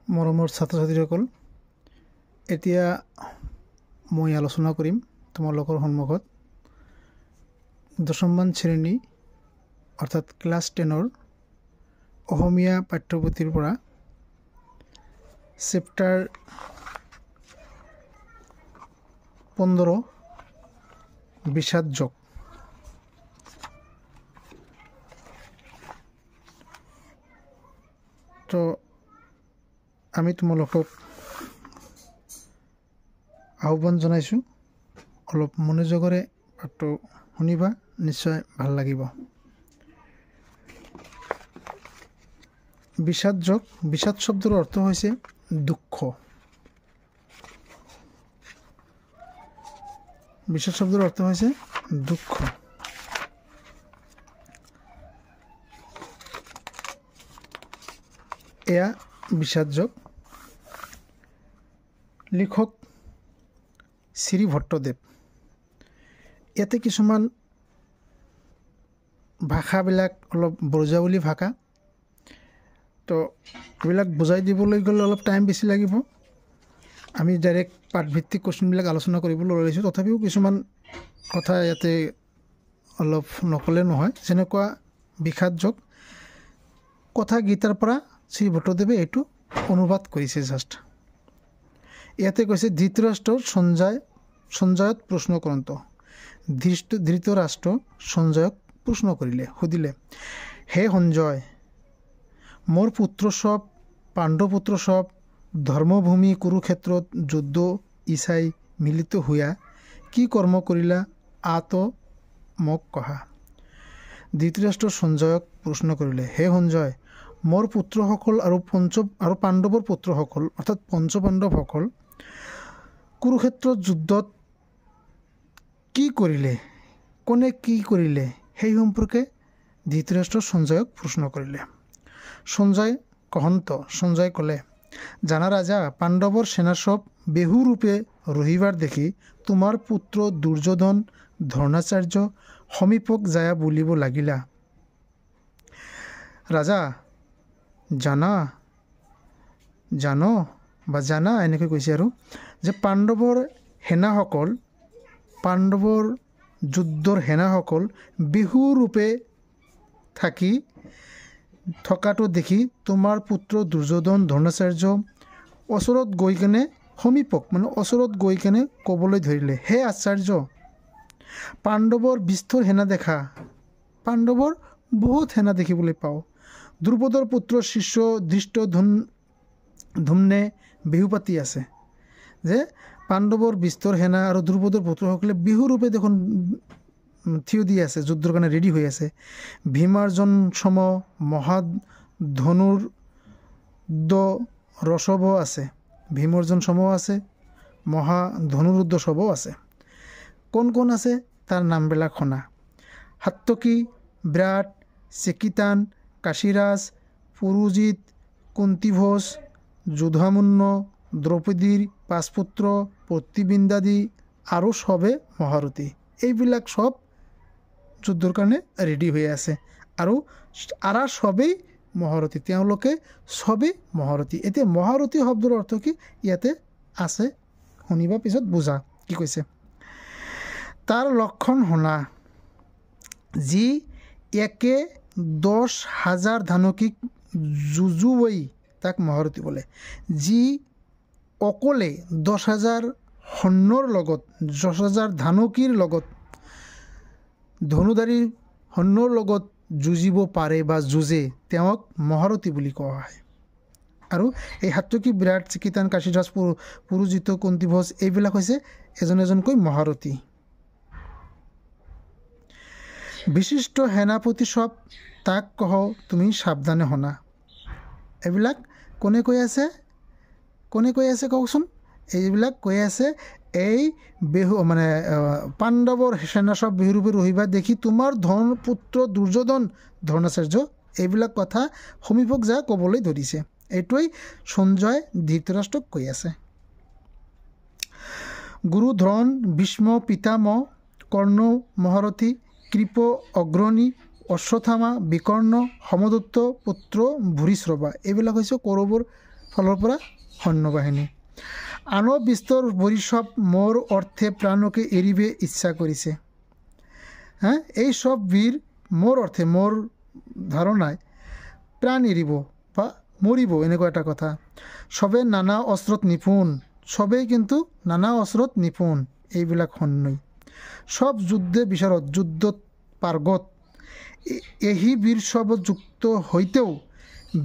মৰমৰ ছাত্ৰ ছাত্ৰীসকল, এতিয়া মই আলোচনা কৰিম তোমালোকৰ সন্মুখত দশমমান শ্ৰেণী অৰ্থাৎ ক্লাছ 10ৰ অসমীয়া পাঠ্যপুথিৰ পৰা চেপ্টাৰ 15 বিষাদ যোগ। তো আমি তোমালোকক আহ্বান জনাইছোঁ, অলপ মনোযোগেৰে পাঠটো শুনিবা, নিশ্চয় ভাল লাগিব। বিষাদ যোগ, বিষাদ শব্দৰ অৰ্থ হৈছে দুঃখ। বিষাদ শব্দৰ অৰ্থ হৈছে দুঃখ। এয়া বিষাদ যোগ। লিখক শ্ৰী ভট্টদেৱ। ইয়াতে কিছুমান ভাষাবিলাক অলপ ব্ৰজাৱলী ভাষা, তো এইবিলাক বুজাই দিবলৈ গ'লে অলপ টাইম বেছি লাগিব। আমি ডাইৰেক্ট পাঠভিত্তিক কুৱেশ্যনবিলাক আলোচনা কৰিবলৈ ওলাইছোঁ, তথাপিও কিছুমান কথা ইয়াতে অলপ নক'লে নহয়। যেনেকুৱা বিষাদ যোগ কথা গীতাৰ পৰা শ্ৰী ভট্টদেৱে এইটো অনুবাদ কৰিছে। জাষ্ট ইয়াতে কৈছে ধৃতৰাষ্ট্ৰৰ সঞ্জয়ত প্ৰশ্ন কৰন্ত। ধৃতৰাষ্ট্ৰ সঞ্জয়ক প্ৰশ্ন কৰিলে, সুধিলে, হে সঞ্জয়, মোৰ পুত্ৰ সব পাণ্ডপুত্ৰ সব ধৰ্মভূমি কুৰুক্ষেত্ৰত যুদ্ধ ইচাই মিলিত হোৱা কি কৰ্ম কৰিলা আত মোক কহা। ধৃতৰাষ্ট্ৰ সঞ্জয়ক প্ৰশ্ন কৰিলে, হে সঞ্জয়, মোৰ পুত্ৰসকল আৰু পাণ্ডৱৰ পুত্ৰসকল অৰ্থাৎ পঞ্চপাণ্ডৱসকল কুৰুক্ষেত্ৰত যুদ্ধত কি কৰিলে, কোনে কি কৰিলে, সেই সম্পৰ্কে ধৃতৰাষ্ট্ৰ সঞ্জয়ক প্ৰশ্ন কৰিলে। সঞ্জয় ক'লে, জানা ৰাজা, পাণ্ডৱৰ সেনা সব বেহুৰূপে ৰহিবাৰ দেখি তোমাৰ পুত্ৰ দুৰ্যোধন দ্ৰোণাচাৰ্য সমীপক যায় বুলিব লাগিলা। ৰাজা, জানা এনেকৈ কৈছে আৰু যে পাণ্ডৱৰ যুদ্ধৰ সেনাসকল বিহুৰূপে থকাটো দেখি তোমাৰ পুত্ৰ দুৰ্যোধন দ্ৰোণাচাৰ্য ওচৰত গৈ কেনে ক'বলৈ ধৰিলে, হে আচাৰ্য, পাণ্ডৱৰ বিস্তৰ সেনা দেখা। পাণ্ডৱৰ বহুত সেনা দেখিবলৈ পাওঁ। দ্ৰুপদৰ পুত্ৰ শিষ্য ধৃষ্টদ্যুম্নে বিহু পাতি আছে। যে পাণ্ডৱৰ বিস্তৰ সেনা আৰু দ্ৰুপদৰ পুত্ৰসকলে বিহুৰূপে দেখোন থিয় দি আছে, যুদ্ধৰ কাৰণে ৰেডি হৈ আছে। ভীমাৰ্জন সম মহাধনুৰ্ধ ৰসভ আছে। ভীমৰ্জন সম আছে, মহাধনুৰুদ্ধ সভ আছে। কোন কোন আছে তাৰ নামবিলাক শুনা। সাত্যকী, বিৰাট, চেকিতান, কাশীৰাজ, পুৰুজিত, কুন্তিভোজ, যুধামন্য, দ্ৰৌপদীৰ 5 পুত্ৰ, প্ৰতিবিন্দাদি আৰু সবে মহাৰথী। এইবিলাক সব যুদ্ধৰ কাৰণে ৰেডি হৈ আছে আৰু সবেই মহাৰথী, তেওঁলোকে সবেই মহাৰথী। এতিয়া মহাৰথী শব্দৰ অৰ্থ কি ইয়াতে আছে, শুনিবা পিছত বুজা কি কৈছে। তাৰ লক্ষণ শুনা, যি একে 10,000 ধানকিক যুঁজুৱৈ তাক মহাৰথী বোলে। যি অকলে 10,000 সৈন্যৰ লগত 10,000 ধানকীৰ লগত ধনুধাৰী সৈন্যৰ লগত যুঁজিব পাৰে বা যুঁজে, তেওঁক মহাৰথী বুলি কোৱা হয়। আৰু এই সাত্যকী, বিৰাট, চিকিতান, কাশীৰাজ, পুৰুজিত, কুন্তিভোজ এইবিলাক হৈছে এজন এজনকৈ মহাৰথী। বিশিষ্ট সেনাপতি সব তাক কহ তুমি সাৱধানে শুনা। এইবিলাক কোনে কৈ আছে কওকচোন। এইবিলাক কৈ আছে এই পাণ্ডৱৰ সেনা সব বিহুৰূপে ৰহিবা দেখি তোমাৰ পুত্ৰ দুৰ্যোধন দ্ৰোণাচাৰ্য এইবিলাক কথা সমীপক যায় ক'বলৈ ধৰিছে। এইটোৱেই সঞ্জয় ধৃতৰাষ্ট্ৰক কৈ আছে। গুৰু দ্ৰোণ, ভীষ্ম পিতামহ, কৰ্ণ মহাৰথী, কৃপ অগ্ৰণী, অশ্বত্থামা, বিকৰ্ণ, সমদত্ত পুত্ৰ ভূৰিশ্ৰৱা এইবিলাক হৈছে কৌৰৱৰ ফালৰ পৰা সৈন্যবাহিনী। আনো বিস্তৰ বৰিষভ মোৰ অৰ্থে প্ৰাণকে এৰিবে ইচ্ছা কৰিছে। এই সব বীৰ মোৰ অৰ্থে, মোৰ ধাৰণাই প্ৰাণ এৰিব বা মৰিব, এনেকুৱা এটা কথা। সবে নানা অস্ত্ৰত নিপুণ, সবেই কিন্তু নানা অস্ত্ৰত নিপুণ, এইবিলাক সৈন্যই। সব যুদ্ধে বিশাৰদ, যুদ্ধত পাৰ্গত। এই বীৰ সব যুক্ত হইতেও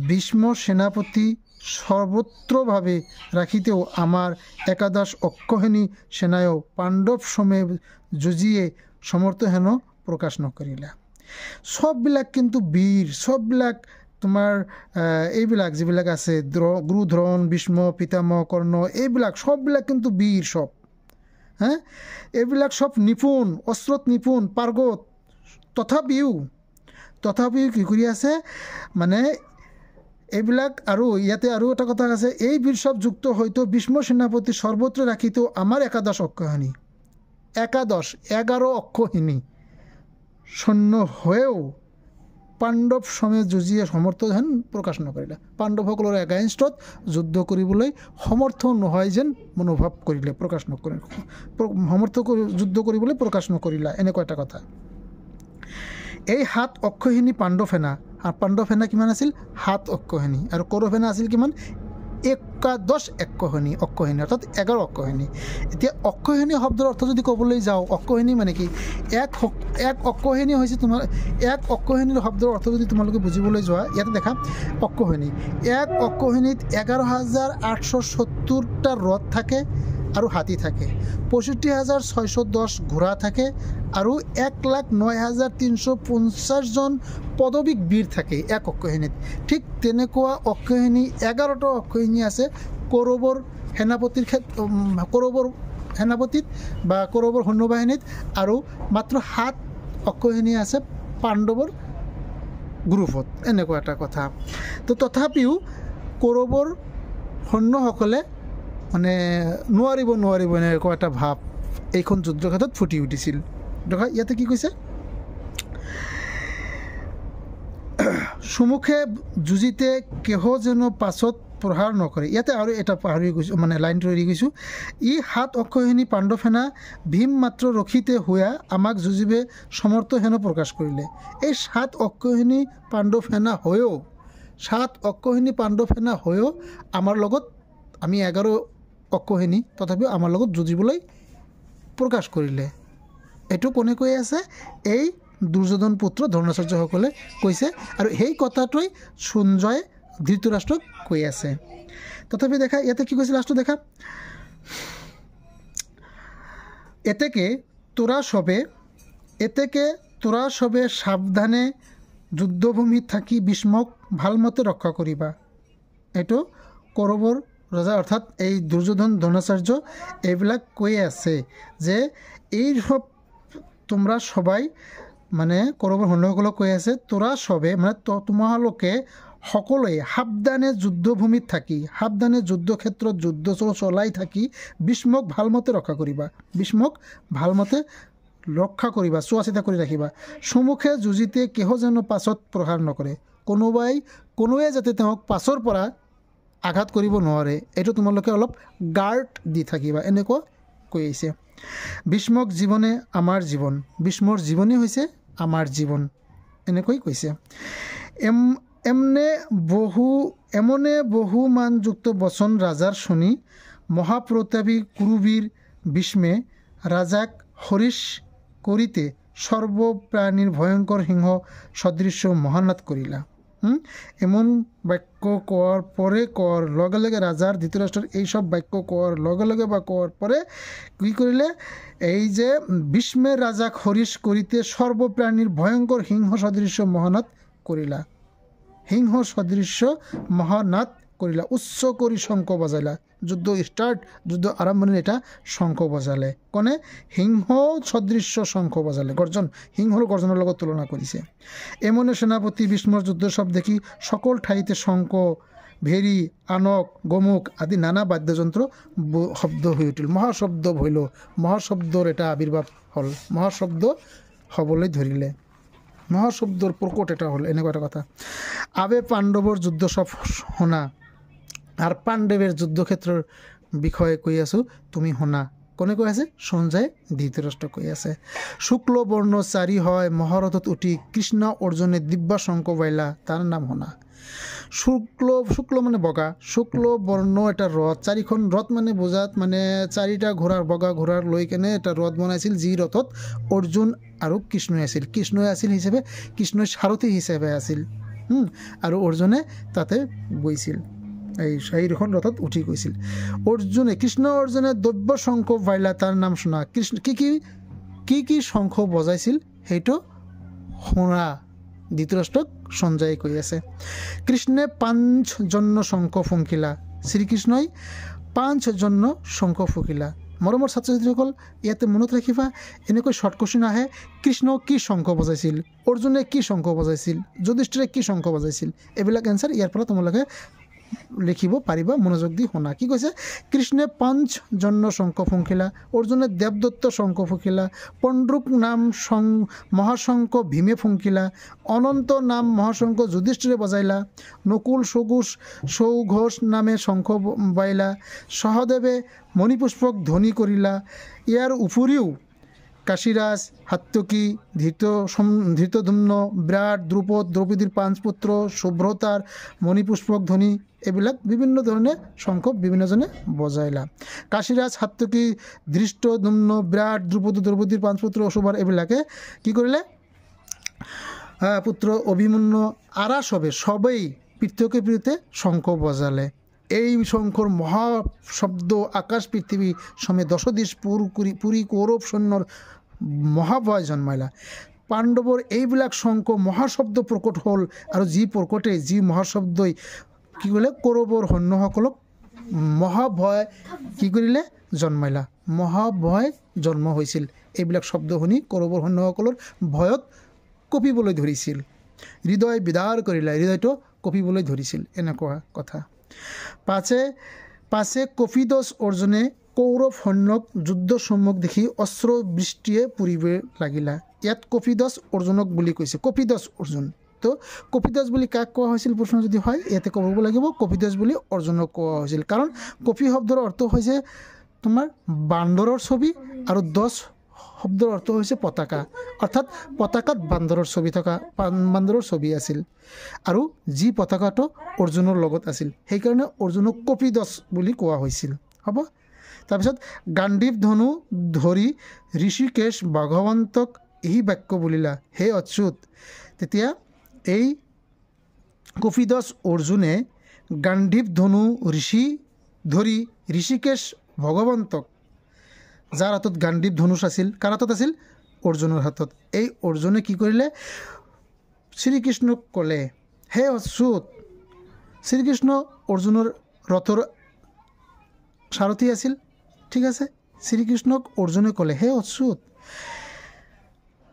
ভীষ্ম সেনাপতি সৰ্বত্ৰভাবে ৰাখিতেও আমাৰ একাদশ অক্ষহেনী সেনায়ও পাণ্ডৱ সমে যুঁজিয়ে সমৰ্থ হেন প্ৰকাশ নকৰিলা। সববিলাক কিন্তু বীৰ, সববিলাক তোমাৰ এইবিলাক যিবিলাক আছে গুৰু দ্ৰোণ, ভীষ্ম, পিতামহ, কৰ্ণ, এইবিলাক সববিলাক কিন্তু বীৰ সব। এইবিলাক সব নিপুণ, অস্ত্ৰত নিপুণ, পাৰ্গত। তথাপিও কি কৰি আছে মানে এইবিলাক। আৰু ইয়াতে আৰু এটা কথা আছে, এই বীৰ সব যুক্ত হয়তো ভীষ্ম সেনাপতি সৰ্বত্ৰ ৰাখিতেও আমাৰ একাদশ অক্ষহেনী, 11 অক্ষহেনী সৈন্য হয়েও পাণ্ডৱ সমে যুঁজিয়ে সমৰ্থ যেন প্ৰকাশ নকৰিলে। পাণ্ডৱসকলৰ এগেইনষ্টত যুদ্ধ কৰিবলৈ সমৰ্থ নহয় যেন মনোভাৱ কৰিলে, প্ৰকাশ নকৰিলে, যুদ্ধ কৰিবলৈ প্ৰকাশ নকৰিলা, এনেকুৱা এটা কথা। এই 7 অক্ষহেনী পাণ্ডৱ সেনা, আৰু পাণ্ডৱ সেনা কিমান আছিল? 7 অক্ষহেনী। আৰু কৌৰৱ সেনা আছিল কিমান? 11 অক্ষহেনী, অৰ্থাৎ 11 অক্ষহেনী। এতিয়া অক্ষহেনী শব্দৰ অৰ্থ যদি ক'বলৈ যাওঁ, অক্ষহেনী মানে কি? এক অক্ষহেনী হৈছে তোমাৰ, এক অক্ষহেনীৰ শব্দৰ অৰ্থ যদি তোমালোকে বুজিবলৈ যোৱা, ইয়াতে দেখা অক্ষহেনী। এক অক্ষহেনীত 11,870টা ৰথ থাকে আৰু হাতী থাকে, 65,610 ঘোঁৰা থাকে আৰু 1,09,350জন পদবীক বীৰ থাকে এক অক্ষহেনীত। ঠিক তেনেকুৱা অক্ষহেনী 11টা অক্ষহেনী আছে কৌৰৱৰ সেনাপতিৰ কৌৰৱৰ সেনাপতিত বা কৌৰৱৰ সৈন্যবাহিনীত, আৰু মাত্ৰ 7 অক্ষহেনী আছে পাণ্ডৱৰ গ্ৰুপত, এনেকুৱা এটা কথা। তো তথাপিও কৌৰৱৰ সৈন্যসকলে মানে নোৱাৰিব এনেকুৱা এটা ভাৱ এইখন যুদ্ধৰ ক্ষেত্ৰত ফুটি উঠিছিল। দেখা ইয়াতে কি কৈছে, সুমুখে যুঁজিতে কেহ যেন পাছত প্ৰহাৰ নকৰে। ইয়াতে আৰু এটা পাহৰি গৈছোঁ, মানে লাইনটো এৰি গৈছোঁ। 7 অক্ষহেনী পাণ্ডৱ সেনা ভীম মাত্ৰ ৰখিতে হোৱা আমাক যুঁজিবে সমৰ্থ হেন প্ৰকাশ কৰিলে। এই 7 অক্ষহেনী পাণ্ডৱ সেনা হৈও, 7 অক্ষহেনী পাণ্ডৱ সেনা হৈও আমাৰ লগত, আমি 11 অক্ষহেনী, তথাপিও আমাৰ লগত যুঁজিবলৈ প্ৰকাশ কৰিলে। এইটো কোনে কৈ আছে? এই দুৰ্যোধন পুত্ৰ দ্ৰোণাচাৰ্যসকলে কৈছে, আৰু সেই কথাটোৱেই সঞ্জয়ে ধৃতৰাষ্ট্ৰক কৈ আছে। তথাপি দেখা ইয়াতে কি কৈছে লাষ্টত দেখা, এতেকে তোৰা সবে সাৱধানে যুদ্ধভূমিত থাকি ভীষ্মক ভালমতে ৰক্ষা কৰিবা। এইটো কৌৰৱৰ ৰজা অৰ্থাৎ এই দুৰ্যোধন দ্ৰোণাচাৰ্য এইবিলাক কৈ আছে যে এই সব তোমৰা সবাই, মানে কৌৰৱৰ সৈন্যসকলক কৈ আছে, তোৰা সবে মানে তোমালোকে সকলোৱে সাৱধানে যুদ্ধভূমিত থাকি, সাৱধানে যুদ্ধক্ষেত্ৰত যুদ্ধ চলাই থাকি ভীষ্মক ভালমতে ৰক্ষা কৰিবা, ভীষ্মক ভালমতে ৰক্ষা কৰিবা, চোৱা চিতা কৰি ৰাখিবা। সুমুখে যুঁজিতে কেহ যেন পাছত প্ৰহাৰ নকৰে, কোনোৱে যাতে তেওঁক পাছৰ পৰা আঘাত কৰিব নোৱাৰে, এইটো তোমালোকে অলপ গাৰ্ড দি থাকিবা, এনেকুৱা কৈ আহিছে। ভীষ্মক জীৱনে আমাৰ জীৱন, ভীষ্মৰ জীৱনেই হৈছে আমাৰ জীৱন, এনেকৈ কৈছে। এমনে বহুমানযুক্ত বচন ৰাজাৰ শুনি মহাপ্ৰতাপী কুৰুবীৰ ভীষ্মে ৰাজাক হৰিশ কৰিতে সৰ্বপ্ৰাণীৰ ভয়ংকৰ সিংহ সদৃশ্য মহানাদ কৰিলা। এমন বাক্য কোৱাৰ লগে লগে ৰাজাৰ ধৃতৰাষ্ট্ৰৰ এইসব বাক্য কোৱাৰ লগে লগে বা কোৱাৰ পৰে কি কৰিলে, এই যে ভীষ্মে ৰাজাক হৰিশ কৰিতে সৰ্বপ্ৰাণীৰ ভয়ংকৰ সিংহ সদৃশ্য মহানাদ কৰিলা, সিংহ সদৃশ্য মহানাদ কৰিলা, উচ্চ কৰি শংখ বজাইলা। যুদ্ধ যুদ্ধ আৰম্ভণিৰ এটা শংখ বজালে, কোনে? সিংহ সদৃশ্য শংখ বজালে, গৰ্জন, সিংহৰ গৰ্জনৰ লগত তুলনা কৰিছে। এমনে সেনাপতি ভীষ্মৰ যুদ্ধ সব দেখি সকল ঠাইতে শংখ, ভেৰী, আনক, গমুক আদি নানা বাদ্যযন্ত্ৰ শব্দ হৈ উঠিল, মহাশব্দৰ এটা আৱিৰ্ভাৱ হ'ল, মহাশব্দ হ'বলৈ ধৰিলে, মহাশব্দৰ প্ৰকট এটা হ'ল, এনেকুৱা এটা কথা। আবে পাণ্ডৱৰ যুদ্ধ সব শুনা, আর পাণ্ডবের যুদ্ধক্ষেত্রের বিষয়ে কই আছো তুমি শুনা কোনে কৈ আছে সঞ্জয় ধৃতরাষ্ট্র কৈ আছে শুক্ল বর্ণ চারি হয় মহারথত উঠি কৃষ্ণ অর্জুনে দিব্যা শঙ্খ বাইলা তার নাম শুনা শুক্ল মানে বগা শুক্ল বর্ণ এটা রথ চারিখন রথ মানে বোজাত মানে চাৰিটা ঘোঁৰাৰ বগা ঘোঁৰাৰ লৈ কেনে এটা ৰথ বনাইছিল যি ৰথত অৰ্জুন আৰু কৃষ্ণই আছিল হিচাপে কৃষ্ণই সাৰথী হিচাপে আছিল আৰু অৰ্জুনে তাতে গৈছিল এই সেইখন ৰথত উঠি গৈছিল কৃষ্ণ অৰ্জুনে দৈব্য শঙ্খ বাইলা তাৰ নাম শুনা কৃষ্ণ কি শঙ্খ বজাইছিল সেইটো শুনা ধৃতরাষ্ট্রক সঞ্জয় কৈ আছে কৃষ্ণে 5 জন্য শঙ্খ ফুঙ্কিলা শ্রীকৃষ্ণই 5 জন্য শঙ্খ ফুকিলা মৰমৰ ছাত্ৰ ছাত্ৰীসকল ইয়াতে মনত ৰাখিবা এনেকৈ শৰ্ট কোৱেশ্চন আহে কৃষ্ণ কি শঙ্খ বজাইছিল অৰ্জুনে কি শঙ্খ বজাইছিল যুধিষ্ঠিৰে কি শঙ্খ বজাইছিল এইবিলাক এনসাৰ ইয়াৰ পৰা তোমালোকে লিখিব পাৰিবা মনোযোগ দি শুনা কি কৈছে কৃষ্ণে 5 জন্য শঙ্খ ফুঙ্কিলা অৰ্জুনে দেৱদত্ত শঙ্খ ফুকিলা পণ্ড্ৰুক নাম মহাশঙ্খ ভীমে ফুঙ্কিলা অনন্ত নাম মহাশঙ্খ যুধিষ্ঠিৰে বজাইলা নকুল সৌঘোষ নামে শঙ্খ বাইলা সহদেৱে মণিপুষ্পক ধ্বনি কৰিলা ইয়াৰ উপৰিও কাশীৰাজ সাত্যকী ধৃতধুম্ন বিৰাট দ্ৰুপদ দ্ৰৌপদীৰ 5 পুত্ৰ সুব্ৰতাৰ মণিপুষ্পক ধ্বনি এইবিলাক বিভিন্ন ধৰণে শঙ্খ বিভিন্নজনে বজাইলা কাশীৰাজ সাত্যকী ধৃষ্টদুম্ন বিৰাট দ্ৰৌপদীৰ 5 পুত্ৰ অসুবাৰ এইবিলাকে কি কৰিলে পুত্ৰ অভিমন্যু আৰা সবেই পৃথকে পৃথকে শঙ্খ বজালে এই শঙ্খর মহাশব্দ আকাশ পৃথিবী সমে 10 দিশ পুরী কৌরব সৈন্যর মহাভয় জন্মাইলা পাণ্ডৱৰ এইবিলাক শঙ্খ মহাশব্দ প্ৰকট হ'ল আৰু যি মহাশব্দই কি কৰিলে কৌৰৱৰ সৈন্যসকলক মহাভয় কি কৰিলে জন্মাইলা মহাভয় জন্ম হৈছিল এইবিলাক শব্দ শুনি কৌৰৱৰ সৈন্যসকলৰ ভয়ত কঁপিবলৈ ধৰিছিল হৃদয় বিদাৰ কৰিলা হৃদয়টো কঁপিবলৈ ধৰিছিল এনেকুৱা কথা পাছে কপিধ্বজ অৰ্জুনে কৌৰৱ সৈন্যক যুদ্ধ সম্মুখ দেখি অস্ত্ৰ বৃষ্টিয়ে পুৰিব লাগিলা ইয়াত কপিধ্বজ অৰ্জুনক বুলি কৈছে কপিধ্বজ অৰ্জুন তো কপিধ্বজ বুলি কাক কোৱা হৈছিল প্ৰশ্ন যদি হয় ইয়াতে ক'ব লাগিব কপিধ্বজ বুলি অৰ্জুনক কোৱা হৈছিল কাৰণ কপি শব্দৰ অৰ্থ হৈছে তোমাৰ বান্দৰৰ ছবি আৰু ধ্বজ শব্দৰ অৰ্থ হৈছে পতাকা অৰ্থাৎ পতাকাত বান্দৰৰ ছবি আছিল আৰু যি পতাকাটো অৰ্জুনৰ লগত আছিল সেইকাৰণে অৰ্জুনক কপিধ্বজ বুলি কোৱা হৈছিল হ'ব তাৰপিছত গাণ্ডীৱ ধনু ধৰি ঋষিকেশ ভগৱন্তক এই বাক্য বুলিলা হে অচ্যুত তেতিয়া এই কপিধ্বজ অৰ্জুনে গাণ্ডীৱ ধনু ধৰি ঋষিকেশ ভগৱন্তক যাৰ হাতত গাণ্ডীৱ ধনুষ আছিল কাৰ হাতত আছিল অৰ্জুনৰ হাতত এই অৰ্জুনে কি কৰিলে শ্ৰীকৃষ্ণক ক'লে হে অচ্যুত শ্ৰীকৃষ্ণ অৰ্জুনৰ ৰথৰ সাৰথী আছিল ঠিক আছে শ্ৰীকৃষ্ণক অৰ্জুনে ক'লে হে অচ্যুত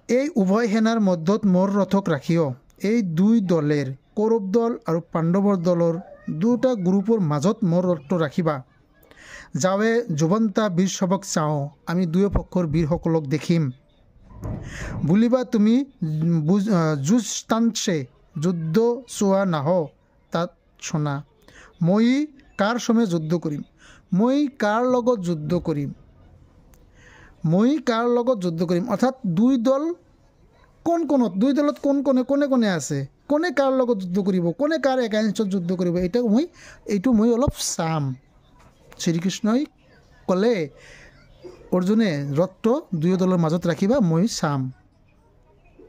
এই উভয় সেনাৰ মধ্যত মোৰ ৰথক ৰাখিও এই দুই দলেৰ কৌৰৱ দল আৰু পাণ্ডৱৰ দলৰ দুটা গ্ৰুপৰ মাজত মোৰ ৰথটো ৰাখিবা যাৱে যুৱন্তা বীৰ সবক চাওঁ আমি দুয়ো পক্ষৰ বীৰসকলক দেখিম বুলিবা তুমি যুস্তাংশে যুদ্ধ চোৱা নাহ তাত শুনা মই কাৰ সমে যুদ্ধ কৰিম মই কাৰ লগত যুদ্ধ কৰিম অৰ্থাৎ দুই দলত কোনে আছে কোনে কাৰ লগত যুদ্ধ কৰিব কোনে কাৰ এগেইনষ্টত যুদ্ধ কৰিব এইটো মই অলপ চাম শ্ৰীকৃষ্ণই ক'লে অৰ্জুনে ৰথটো দুয়ো দলৰ মাজত ৰাখিবা মই চাম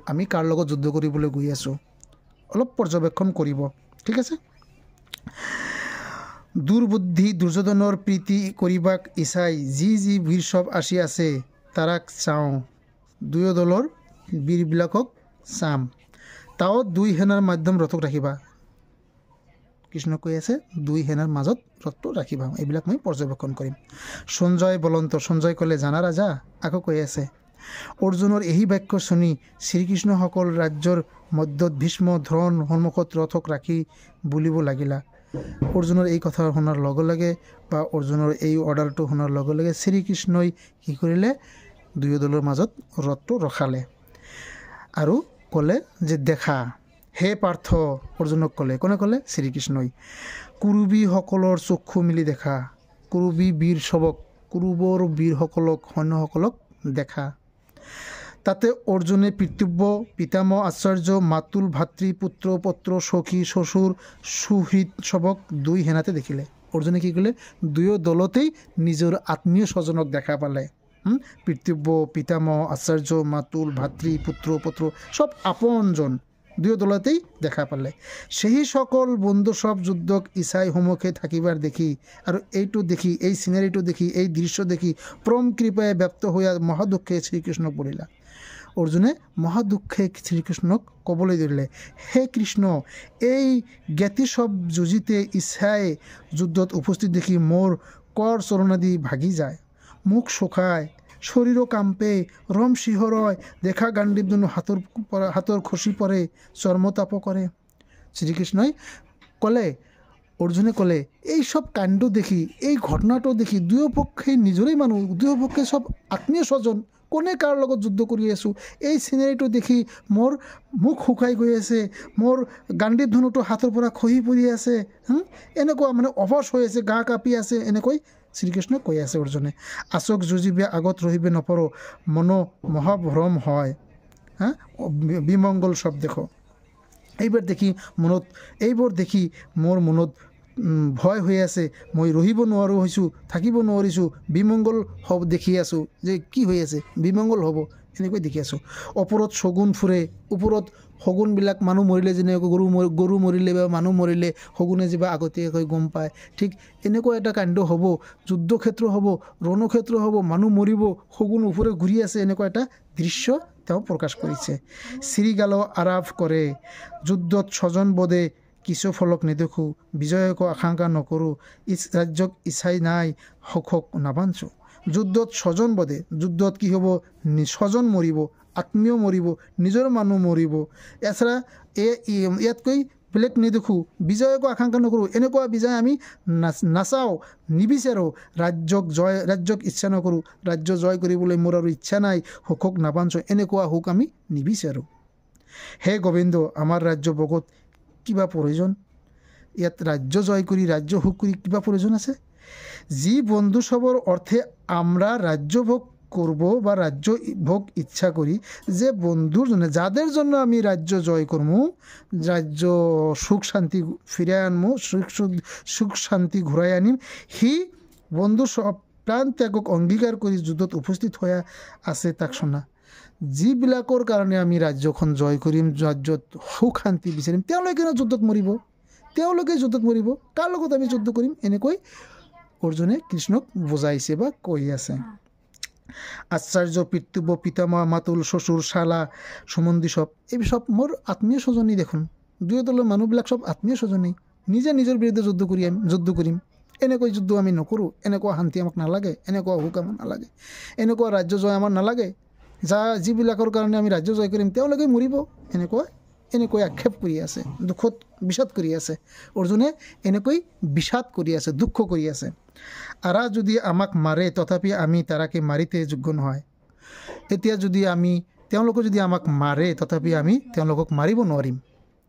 আমি কাৰ লগত যুদ্ধ কৰিবলৈ গৈ আছোঁ অলপ পৰ্যবেক্ষণ কৰিব ঠিক আছে দুৰ্বুদ্ধি দুৰ্যোধনৰ প্ৰীতি কৰিবাক ইচ্ছাই যি বীৰ সব আসি আছে তাৰাক চাওঁ দুয়ো দলৰ বীৰবিলাকক চাম তাও দুই সেনাৰ মাধ্যম ৰথক ৰাখিবা কৃষ্ণ কৈ আছে দুই সেনাৰ মাজত ৰথটো ৰাখিবা এইবিলাক মই পৰ্যবেক্ষণ কৰিম সঞ্জয় ক'লে জানা ৰাজা আকৌ কৈ আছে অৰ্জুনৰ এই বাক্য শুনি শ্ৰীকৃষ্ণসকল ৰাজ্যৰ মধ্যত ভীষ্ম দ্ৰোণ সন্মুখত ৰথক ৰাখি বুলিব লাগিলা অৰ্জুনৰ এই কথা শুনাৰ লগে লগে বা অৰ্জুনৰ এই অৰ্ডাৰটো শুনাৰ লগে লগে শ্ৰীকৃষ্ণই কি কৰিলে দুয়ো দলৰ মাজত ৰথটো ৰখালে আৰু ক'লে যে দেখা হে পাৰ্থ অৰ্জুনক ক'লে, কোনে ক'লে? শ্ৰীকৃষ্ণই। কুৰুবীসকলৰ চক্ষু মিলি দেখা, কুৰুবী বীৰ চবক, কুৰুবৰ বীৰসকলক, সৈন্যসকলক দেখা। তাতে অৰ্জুনে পিতৃব্য, পিতামহ, আচাৰ্য, মাতুল, ভাতৃ, পুত্ৰ, পত্ৰ, সখী, শ্বশুৰ, সুহৃদ চবক দুই সেনাতে দেখিলে। অৰ্জুনে কি কৰিলে? দুয়ো দলতেই নিজৰ আত্মীয় স্বজনক দেখা পালে। পিতৃব্য, পিতামহ, আচাৰ্য, মাতুল, ভাতৃ, পুত্ৰ, পত্ৰ সব আপনজন দুয়ো দলতেই দেখা পালে। সেই সকল বন্ধু সব যুদ্ধক ইছাই সন্মুখে থাকিবার দেখি আৰু এইটো দেখি, এই চিনাৰীটো দেখি, এই দৃশ্য দেখি পৰম কৃপাই ব্যপ্ত হোৱা মহাদুখে শ্ৰীকৃষ্ণক পৰিলা। অৰ্জুনে মহাদুখে শ্ৰীকৃষ্ণক ক'বলৈ ধৰিলে, হে কৃষ্ণ, এই জ্ঞাতি সব যুঁজিতে ইচ্ছাই যুদ্ধত উপস্থিত দেখি মোৰ কৰ চৰণাদি ভাগি যায়, মুখ শুকায়, শৰীৰো কাম্পে, ৰম শিহৰয়, দেখা গাণ্ডীৱ ধনু হাতৰ খচি পৰে, চৰ্মতাপ কৰে। শ্ৰীকৃষ্ণই ক'লে, অৰ্জুনে ক'লে, এই সব কাণ্ড দেখি, এই ঘটনাটো দেখি দুয়ো পক্ষে নিজৰেই মানুহ, দুয়ো পক্ষে সব আত্মীয় স্বজন, কোনে কাৰ লগত যুদ্ধ কৰি আছোঁ, এই চিনেৰীটো দেখি মোৰ মুখ শুকাই গৈ আছে, মোৰ গাণ্ডীৱ ধনুটো হাতৰ পৰা খহি পৰি আছে, এনেকুৱা মানে অৱশ হৈ আছে, গা কাঁপি আছে, এনেকৈ শ্ৰীকৃষ্ণই কৈ আছে অৰ্জুনে। আচক যুঁজিবে আগত ৰহিবে নপৰো, মন মহাভ্ৰম হয়, বিমংগল সব দেখো। এইবোৰ দেখি মোৰ মনত ভয় হৈ আছে, মই ৰহিব নোৱাৰো হৈছোঁ, থাকিব নোৱাৰিছোঁ, বিমংগল হ'ব দেখি আছোঁ, যে কি হৈ আছে, বিমংগল হ'ব এনেকৈ দেখি আছোঁ। ওপৰত শগুন ফুৰে, ওপৰত শগুনবিলাক মানুহ মৰিলে যেনেকৈ গৰু মৰিলে বা মানুহ মৰিলে শগুনে যিবা আগতীয়াকৈ গম পায়, ঠিক এনেকুৱা এটা কাণ্ড হ'ব, যুদ্ধক্ষেত্ৰ হ'ব, ৰণক্ষেত্ৰ হ'ব, মানুহ মৰিব, শগুন ওপৰে ঘূৰি আছে, এনেকুৱা এটা দৃশ্য তেওঁ প্ৰকাশ কৰিছে। শ্ৰীগাল আৰাভ কৰে, যুদ্ধত স্বজন বধে কিছু ফলক নেদেখোঁ, বিজয়ক আকাংক্ষা নকৰোঁ, ৰাজ্যক ইচ্ছাই নাই, সুখক নাবাঞ্চো। যুদ্ধত স্বজন বধে, যুদ্ধত কি হ'ব, স্বজন মৰিব, আত্মীয় মৰিব, নিজৰ মানুহ মৰিব, এছাড়া ইয়াতকৈ বেলেগ নেদেখোঁ, বিজয়কো আকাংক্ষা নকৰোঁ, এনেকুৱা বিজয় আমি নাচাওঁ, নিবিচাৰোঁ, ৰাজ্যক ইচ্ছা নকৰোঁ, ৰাজ্য জয় কৰিবলৈ মোৰ আৰু ইচ্ছা নাই, সুখক নাবাঞ্চো, এনেকুৱা সুখ আমি নিবিচাৰোঁ। হে গোবিন্দ, আমাৰ ৰাজ্য ভোগত কিবা প্ৰয়োজন? ইয়াত ৰাজ্য জয় কৰি, ৰাজ্য ভোগ কৰি কিবা প্ৰয়োজন আছে? যি বন্ধু সবৰ অৰ্থে আমরা রাজ্য ভোগ করব বা রাজ্য ভোগ ইচ্ছা করি, যে বন্ধুর জন্য, যাদের জন্য আমি রাজ্য জয় করবো, রাজ্য সুখ শান্তি ফিরে আনবো, সুখ শান্তি ঘূৰাই আনিম, সেই বন্ধু সব প্ৰাণ ত্যাগক অংগীকাৰ কৰি যুদ্ধত উপস্থিত হৈ আছে তাক শুনা। যিবিলাকৰ কাৰণে আমি ৰাজ্যখন জয় কৰিম, ৰাজ্যত সুখ শান্তি বিচাৰিম, তেওঁলোকে যুদ্ধত মৰিব, তেওঁলোকে যুদ্ধত মৰিব, কাৰ লগত আমি যুদ্ধ কৰিম, এনেকৈ অৰ্জুনে কৃষ্ণক বুজাইছে বা কৈ আছে। আচাৰ্য, পিতৃব্য, পিতামহ, মাতুল, শ্বশুৰ, শালা, সম্বন্ধী সব, এই সব মোৰ আত্মীয় স্বজনী দেখোন, দুয়ো দলৰ মানুহবিলাক সব আত্মীয় স্বজনী, নিজে নিজৰ বিৰুদ্ধে যুদ্ধ কৰিম, এনেকৈ যুদ্ধ আমি নকৰোঁ, এনেকুৱা শান্তি আমাক নালাগে, এনেকুৱা সুখ আমাক নালাগে, এনেকুৱা ৰাজ্য জয় আমাৰ নালাগে, যিবিলাকৰ কাৰণে আমি ৰাজ্য জয় কৰিম তেওঁলোকে মৰিব, এনেকৈ আক্ষেপ কৰি আছে, দুখত বিষাদ কৰি আছে। অৰ্জুনে এনেকৈ বিষাদ কৰি আছে, দুখ কৰি আছে। আৰা যদি আমাক মাৰে তথাপি আমি তাৰাকে মাৰিতে যোগ্য নহয়। এতিয়া যদি তেওঁলোকে যদি আমাক মাৰে তথাপি আমি তেওঁলোকক মাৰিব নোৱাৰিম,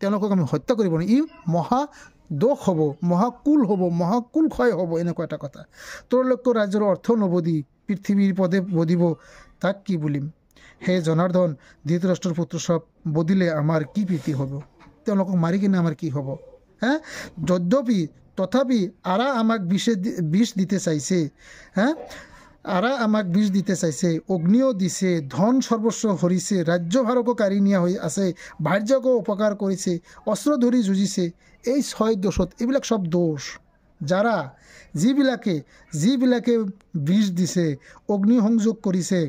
তেওঁলোকক আমি হত্যা কৰিব নোৱাৰিম, ই মহা দোষ হ'ব, মহাকুল হ'ব, মহাকুল ক্ষয় হ'ব, এনেকুৱা এটা কথা। তোৰ লক্ষ্য ৰাজ্যৰ অৰ্থ নবদি, পৃথিৱীৰ পদে বদিব, তাক কি বুলিম? হে জনাৰ্দন, ধৃতৰাষ্ট্ৰৰ পুত্ৰ সব বদিলে আমাৰ কি প্ৰীতি হ'ব? তেওঁলোকক মাৰি কিনে আমাৰ কি হ'ব? যদ্যপি তথাপি আৰা আমাক বিষ দিতে চাইছে, আমাক বিষ দিতে চাইছে, অগ্নিও দিছে, ধন সৰ্বস্ব হৰিছে, ৰাজ্যভাৰকো কাঢ়ি নিয়া হৈ আছে, ভাৰ্যকো উপকাৰ কৰিছে, অস্ত্ৰ ধৰি যুঁজিছে, এই 6 দোষত, এইবিলাক সব দোষ। যিবিলাকে বিষ দিছে, অগ্নি সংযোগ কৰিছে,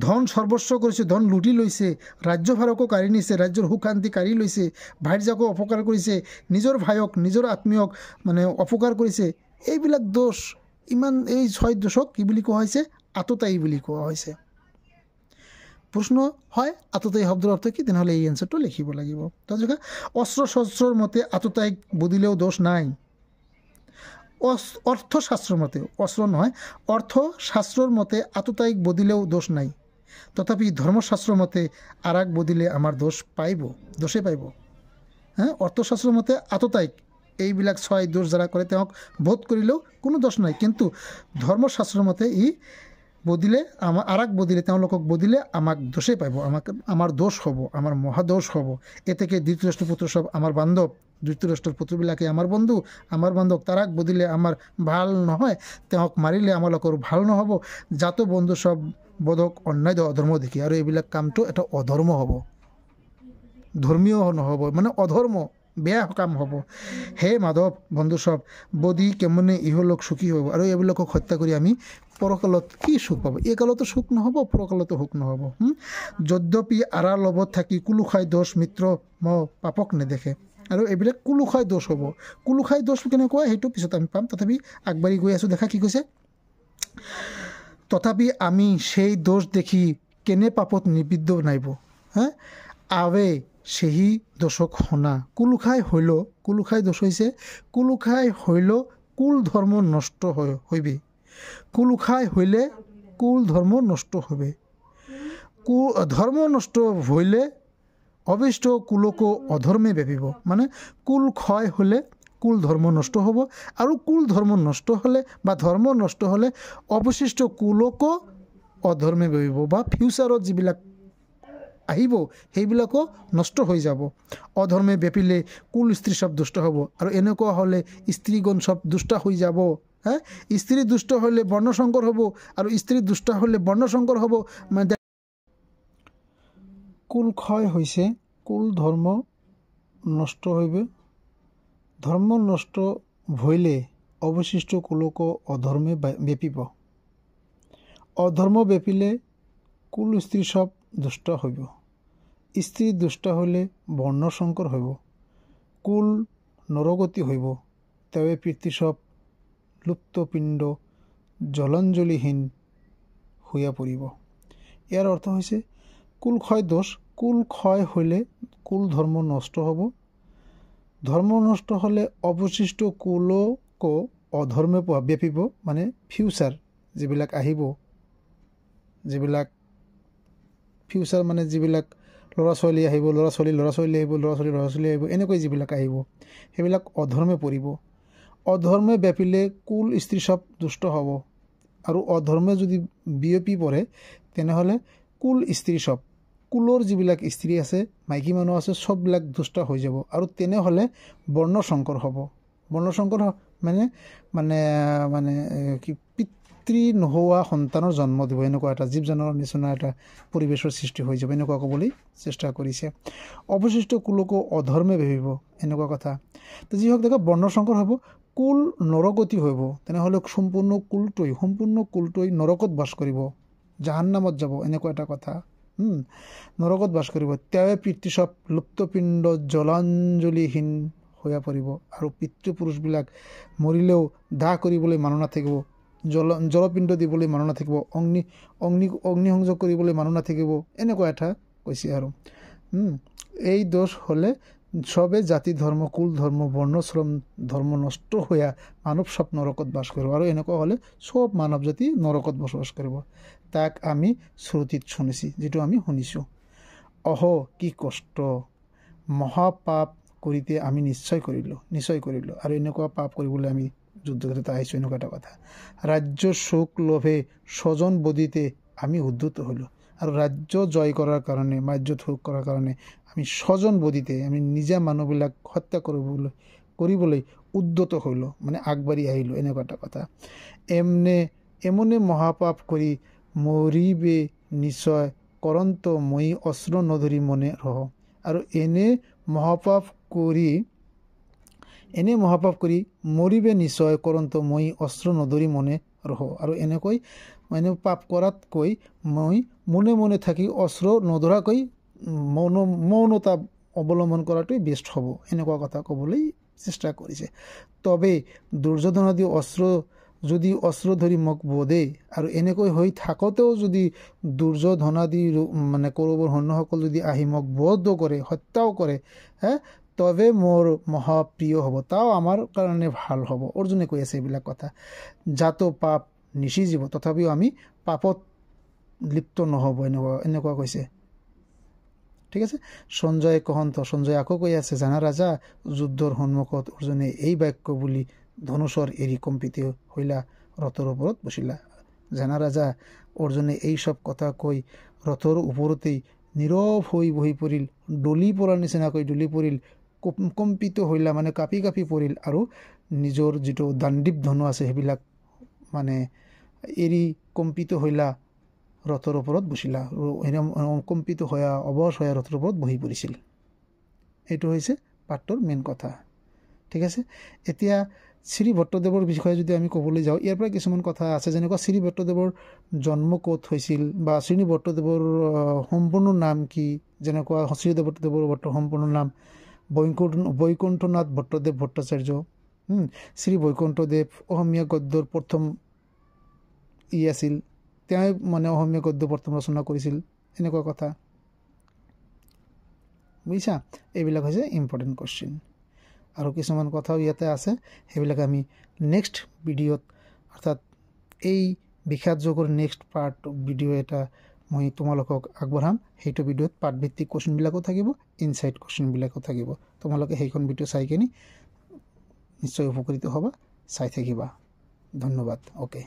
ধন সৰ্বস্ব কৰিছে, ধন লুটি লৈছে, ৰাজ্যভাৰকো কাঢ়ি নিছে, ৰাজ্যৰ সুখ শান্তি কাঢ়ি লৈছে, ভাৰ্যাকো অপকাৰ কৰিছে, নিজৰ ভায়ক, নিজৰ আত্মীয়ক মানে অপকাৰ কৰিছে, এইবিলাক দোষ। এই 6 দোষক কি বুলি কোৱা হৈছে? আততায়ী বুলি কোৱা হৈছে। প্ৰশ্ন হয়, আততায়ী শব্দৰ অৰ্থ কি? তেনেহ'লে এই এনচাৰটো লিখিব লাগিব। তাৰপিছত অস্ত্ৰ শস্ত্ৰৰ মতে আততায়ীক বদিলেও দোষ নাই। অৰ্থশাস্ত্ৰৰ মতে, অস্ত্ৰ নহয়, অৰ্থশাস্ত্ৰৰ মতে আততায়ীক বদিলেও দোষ নাই। তথাপি ধৰ্মশাস্ত্ৰ মতে আৰাক বদিলে আমাৰ দোষে পাইব। অৰ্থশাস্ত্ৰ মতে আততায়িক এইবিলাক 6 দোষ যাৰা কৰে তেওঁক বোধ কৰিলেও কোনো দোষ নাই, কিন্তু ধৰ্মশাস্ত্ৰৰ মতে বদিলে আৰাক বদিলে তেওঁলোকক বদিলে আমাক দোষে পাইব, আমাৰ দোষ হ'ব, আমাৰ মহাদোষ হ'ব। এতেকে ধৃতৰাষ্ট্ৰ পুত্ৰ সব আমাৰ বান্ধৱ, ধৃতৰাষ্ট্ৰৰ পুত্ৰবিলাকে আমাৰ বন্ধু, আমাৰ বান্ধৱ। তাৰাক বদিলে আমাৰ ভাল নহয়, তেওঁক মাৰিলে আমালোকৰ ভাল নহ'ব। জাত বন্ধু সব বোধক অন্যায় অধৰ্ম দেখি, আৰু এইবিলাক কামটো এটা অধৰ্ম হ'ব, ধৰ্মীয় নহ'ব, মানে অধৰ্ম, বেয়া কাম হ'ব। হে মাধৱ বন্ধু সব বদি কেমনে ইহলোক সুখী হ'ব, আৰু এইবিলাকক হত্যা কৰি আমি পৰকালত কি সুখ পাব? এই কালতো সুখ নহ'ব, পৰকালতো সুখ নহ'ব। যদ্যপি আৰাৰ লগত থাকি কুলুখাই দোষ মিত্ৰ পাপক নেদেখে, আৰু এইবিলাক কুলুখাই দোষ হ'ব। কুলুখাই দোষ কেনেকুৱা সেইটো পিছত আমি পাম, তথাপি আগবাঢ়ি গৈ আছোঁ। দেখা কি কৈছে, তথাপি আমি সেই দোষ দেখি কেনে পাপত নিবিদ্ধ নাইব, আৱে সেই দোষক শুনা। কুলুখাই দোষ হৈছে, কুলুখাই হইল কুল ধৰ্ম নষ্ট হইবে, কুলুখাই হইলে কুল ধৰ্ম নষ্ট হবে। ধৰ্ম নষ্ট হইলে অবিষ্ট কুলকো অধৰ্মে ব্যাপিব, মানে কুল ক্ষয় হলে কুল ধৰ্ম নষ্ট হ'ব, আৰু কুল ধৰ্ম নষ্ট হলে বা ধৰ্ম নষ্ট হলে অৱশিষ্ট কুলকো অধৰ্মে ব্যাপিব, বা ফিউচাৰত যিবিলাক আহিব সেইবিলাকো নষ্ট হৈ যাব। অধৰ্মে ব্যাপিলে কুল স্ত্ৰী সব দুষ্ট হ'ব, আৰু এনেকুৱা হ'লে স্ত্ৰীগণ সব দুষ্ট হৈ যাব। স্ত্ৰী দুষ্ট হ'লে বৰ্ণসংকৰ হ'ব, আৰু স্ত্ৰী দুষ্ট হ'লে বৰ্ণসংকৰ হ'ব। মানে কুল ক্ষয় হৈছে কুল ধৰ্ম নষ্ট হইবে, ধৰ্ম নষ্ট হইলে অৱশিষ্ট কুলকো অধৰ্মে ব্যাপিব। অধৰ্ম ব্যাপিলে কুল স্ত্ৰী সব দুষ্ট হইব, স্ত্ৰী দুষ্ট হলে বৰ্ণসংকৰ হইব, কুল নৰগতি হইব। তেৱে পিতৃ সব লুপ্তপিণ্ড জলাঞ্জলিহীন হইয়া পৰিব। ইয়াৰ অৰ্থ হৈছে কুল ক্ষয় দোষ, কুল ক্ষয় হইলে কুল ধৰ্ম নষ্ট হ'ব, ধৰ্ম নষ্ট হলে অৱশিষ্ট কুলকো অধৰ্মে ব্যাপিব, মানে ফিউচাৰ যিবিলাক আহিব, যিবিলাক ফিউচাৰ মানে যিবিলাক ল'ৰা ছোৱালী আহিব, ল'ৰা ছোৱালী আহিব, এনেকৈ যিবিলাক আহিব সেইবিলাক অধৰ্মে পৰিব। অধৰ্মে ব্যাপিলে কুল স্ত্ৰী সব দুষ্ট হ'ব, আৰু অধৰ্মে যদি বিয়পি পৰে তেনেহ'লে কুল স্ত্ৰী সব, কুলৰ যিবিলাক স্ত্ৰী আছে, মাইকী মানুহ আছে, সববিলাক দুষ্ট হৈ যাব, আৰু তেনেহ'লে বৰ্ণসংকৰ হ'ব। বৰ্ণসংকৰ মানে মানে মানে কি পিতৃ নোহোৱা সন্তানৰ জন্ম দিব, এনেকুৱা এটা জীৱ জন্তুৰ নিচিনা এটা পৰিৱেশৰ সৃষ্টি হৈ যাব, এনেকুৱা ক'বলৈ চেষ্টা কৰিছে। অৱশিষ্ট কুলকো অধৰ্মে ভাবিব, এনেকুৱা কথা। তো যি হওক দেখা, বৰ্ণসংকৰ হ'ব, কুল নৰগতি হ'ব, তেনেহ'লে সম্পূৰ্ণ কুলটোই নৰকত বাস কৰিব, জাহান্নামত যাব, এনেকুৱা এটা কথা। নৰকত বাস কৰিব। তেৱে পিতৃ সব লুপ্তপিণ্ড জলাঞ্জলিহীন হৈয়া পৰিব, আৰু পিতৃপুৰুষবিলাক মৰিলেও দাহ কৰিবলৈ মানুহ নাথাকিব, জলপিণ্ড দিবলৈ মানুহ নাথাকিব, অগ্নিসংযোগ কৰিবলৈ মানুহ নাথাকিব, এনেকুৱা এটা কৈছে। আৰু এই দোষ হ'লে সবে জাতি ধৰ্ম, কুল ধৰ্ম, বৰ্ণশ্ৰম ধৰ্ম নষ্ট হৈয়া মানৱ সব নৰকত বাস কৰিব, আৰু এনেকুৱা হ'লে সব মানৱ জাতি নৰকত বসবাস কৰিব। তাক আমি শ্ৰুতিত শুনিছি, যিটো আমি শুনিছোঁ। কি কষ্ট, মহাপাপ কৰিতে আমি নিশ্চয় কৰিলোঁ, আৰু এনেকুৱা পাপ কৰিবলৈ আমি যুদ্ধক্ষেত্ৰত আহিছোঁ, এনেকুৱা এটা কথা। ৰাজ্য সুখ লোভে স্বজন বদিতে আমি উদ্ধত হ'লোঁ, আৰু ৰাজ্য জয় কৰাৰ কাৰণে, ৰাজ্য সুখ কৰাৰ কাৰণে আমি স্বজন বদিতে, আমি নিজা মানুহবিলাক হত্যা কৰিবলৈ উদ্যত হ'লোঁ, মানে আগবাঢ়ি আহিলোঁ, এনেকুৱা এটা কথা। এমনে মহাপাপ কৰি মৰিবে নিশ্চয়, কৰন্ত মই অস্ত্ৰ নধৰি মনে ৰহ, আৰু এনে মহাপাপ কৰি মৰিবে নিশ্চয়, কৰন্ত মই অস্ত্ৰ নধৰি মনে ৰহ, আৰু এনেকৈ মানে পাপ কৰাতকৈ মই মনে মনে থাকি অস্ত্ৰ নধৰাকৈ মৌনতা অৱলম্বন কৰাটোৱে বেষ্ট হ'ব, এনেকুৱা কথা ক'বলৈ চেষ্টা কৰিছে। তবে দুৰ্যোধনাদি যদি অস্ত্ৰ ধৰি মোক বধে, আৰু এনেকৈ হৈ থাকোঁতেও যদি দুৰ্যোধনাদি মানে কৌৰৱৰ সৈন্যসকল যদি আহি মোক বধ কৰে, হত্যাও কৰে, তবে মোৰ মহাপ্ৰিয় হ'ব, তাও আমাৰ কাৰণে ভাল হ'ব। অৰ্জুনে কৈ আছে এইবিলাক কথা। জাত পাপ নিসিজিব, তথাপিও আমি পাপত লিপ্ত নহ'ব, এনেকুৱা কৈছে। ঠিক আছে। সঞ্জয় কহন্ত, সঞ্জয় আকৌ কৈ আছে, জানা ৰাজা, যুদ্ধৰ সন্মুখত অৰ্জুনে এই বাক্য বুলি ধনুষৰ এৰি কম্পিত হইলা, ৰথৰ ওপৰত বসিলা। জানা ৰাজা, অৰ্জুনে এই সব কথা কৈ ৰথৰ ওপৰতেই নীৰৱ হৈ বহি পৰিল, ডলি পৰাৰ নিচিনাকৈ ডলি পৰিল, কম্পিত হইলা মানে কাঁপি কাঁপি পৰিল, আৰু নিজৰ যিটো দাণ্ডীপ ধনু আছে সেইবিলাক মানে এৰি কম্পিত হইলা, ৰথৰ ওপৰত বসিলা, কম্পিত হোৱা অৱশ হোৱা ৰথৰ ওপৰত বহি পৰিছিল। এইটো হৈছে পাঠটোৰ মেইন কথা। ঠিক আছে। এতিয়া শ্ৰী ভট্টদেৱৰ বিষয়ে যদি আমি ক'বলৈ যাওঁ, ইয়াৰ পৰা কিছুমান কথা আছে, যেনেকুৱা শ্ৰী ভট্টদেৱৰ জন্ম ক'ত হৈছিল, বা শ্ৰী ভট্টদেৱৰ সম্পূৰ্ণ নাম কি, যেনেকুৱা শ্ৰী ভট্টদেৱৰ সম্পূৰ্ণ নাম বৈকুণ্ঠনাথ ভট্টদেৱ ভট্টাচাৰ্য। শ্ৰী বৈকুণ্ঠদেৱ অসমীয়া গদ্যৰ প্ৰথম আছিল, তেওঁ মানে অসমীয়া গদ্য প্ৰথম ৰচনা কৰিছিল, এনেকুৱা কথা বুজিছা। এইবিলাক হৈছে ইম্পৰ্টেণ্ট কুৱেশ্যন, আৰু কিছুমান কথাও ইয়াতে আছে, সেইবিলাক আমি নেক্সট ভিডিঅ'ত, অৰ্থাৎ এই বিখ্যাত যোগৰ নেক্সট পাৰ্ট ভিডিঅ' এটা মই তোমালোকক আগবঢ়াম। সেইটো ভিডিঅ'ত পাঠভিত্তিক কুৱেশ্যনবিলাকো থাকিব, ইনচাইট কুৱেশ্যনবিলাকো থাকিব। তোমালোকে সেইখন ভিডিঅ' চাই কিনি নিশ্চয় উপকৃত হ'বা, চাই থাকিবা। ধন্যবাদ। অ'কে।